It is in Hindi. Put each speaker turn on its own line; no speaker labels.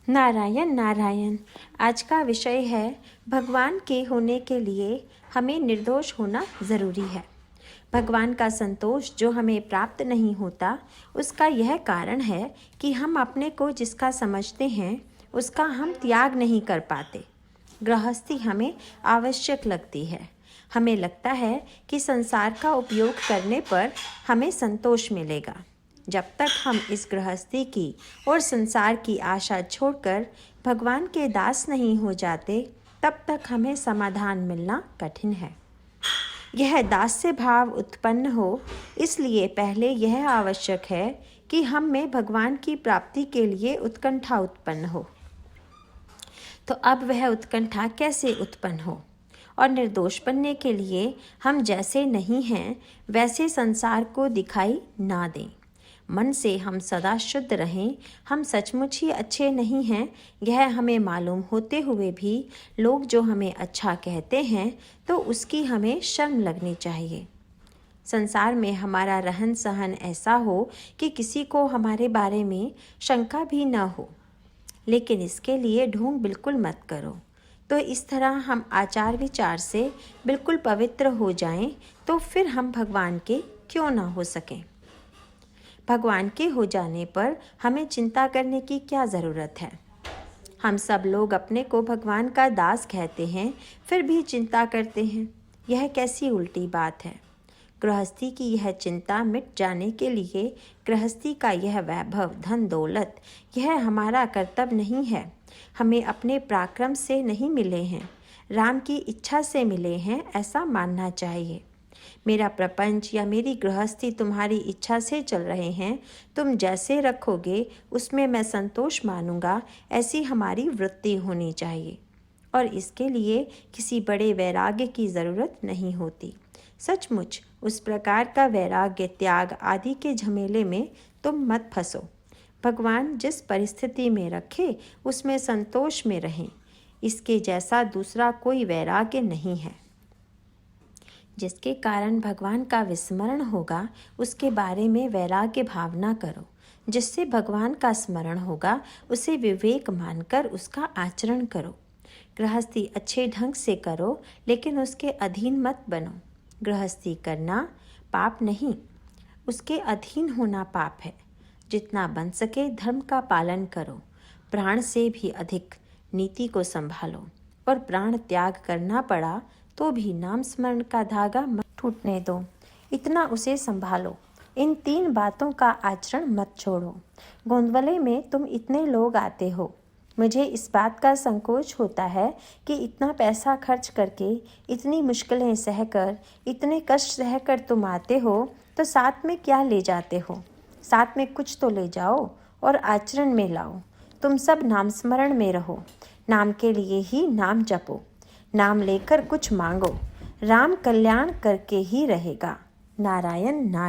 नारायण नारायण। आज का विषय है भगवान के होने के लिए हमें निर्दोष होना ज़रूरी है। भगवान का संतोष जो हमें प्राप्त नहीं होता, उसका यह कारण है कि हम अपने को जिसका समझते हैं उसका हम त्याग नहीं कर पाते। गृहस्थी हमें आवश्यक लगती है। हमें लगता है कि संसार का उपयोग करने पर हमें संतोष मिलेगा। जब तक हम इस गृहस्थी की और संसार की आशा छोड़कर भगवान के दास नहीं हो जाते, तब तक हमें समाधान मिलना कठिन है। यह दास्य भाव उत्पन्न हो, इसलिए पहले यह आवश्यक है कि हम में भगवान की प्राप्ति के लिए उत्कंठा उत्पन्न हो। तो अब वह उत्कंठा कैसे उत्पन्न हो? और निर्दोष बनने के लिए हम जैसे नहीं हैं वैसे संसार को दिखाई ना दें। मन से हम सदा शुद्ध रहें। हम सचमुच ही अच्छे नहीं हैं, यह हमें मालूम होते हुए भी लोग जो हमें अच्छा कहते हैं तो उसकी हमें शर्म लगनी चाहिए। संसार में हमारा रहन सहन ऐसा हो कि किसी को हमारे बारे में शंका भी न हो, लेकिन इसके लिए ढोंग बिल्कुल मत करो। तो इस तरह हम आचार विचार से बिल्कुल पवित्र हो जाएं, तो फिर हम भगवान के क्यों ना हो सकें। भगवान के हो जाने पर हमें चिंता करने की क्या ज़रूरत है। हम सब लोग अपने को भगवान का दास कहते हैं, फिर भी चिंता करते हैं। यह कैसी उल्टी बात है। गृहस्थी की यह चिंता मिट जाने के लिए गृहस्थी का यह वैभव धन दौलत, यह हमारा कर्तव्य नहीं है। हमें अपने पराक्रम से नहीं मिले हैं, राम की इच्छा से मिले हैं, ऐसा मानना चाहिए। मेरा प्रपंच या मेरी गृहस्थी तुम्हारी इच्छा से चल रहे हैं, तुम जैसे रखोगे उसमें मैं संतोष मानूंगा, ऐसी हमारी वृत्ति होनी चाहिए। और इसके लिए किसी बड़े वैराग्य की ज़रूरत नहीं होती। सचमुच उस प्रकार का वैराग्य त्याग आदि के झमेले में तुम मत फंसो। भगवान जिस परिस्थिति में रखे उसमें संतोष में रहें, इसके जैसा दूसरा कोई वैराग्य नहीं है। जिसके कारण भगवान का विस्मरण होगा उसके बारे में वैराग्य भावना करो। जिससे भगवान का स्मरण होगा उसे विवेक मानकर उसका आचरण करो। गृहस्थी अच्छे ढंग से करो, लेकिन उसके अधीन मत बनो। गृहस्थी करना पाप नहीं, उसके अधीन होना पाप है। जितना बन सके धर्म का पालन करो। प्राण से भी अधिक नीति को संभालो, और प्राण त्याग करना पड़ा तो भी नाम स्मरण का धागा मत टूटने दो, इतना उसे संभालो। इन 3 बातों का आचरण मत छोड़ो। गोंदवले में तुम इतने लोग आते हो, मुझे इस बात का संकोच होता है कि इतना पैसा खर्च करके, इतनी मुश्किलें सहकर, इतने कष्ट सहकर तुम आते हो, तो साथ में क्या ले जाते हो? साथ में कुछ तो ले जाओ और आचरण में लाओ। तुम सब नाम स्मरण में रहो। नाम के लिए ही नाम जपो। नाम लेकर कुछ मांगो, राम कल्याण करके ही रहेगा। नारायण नारायण।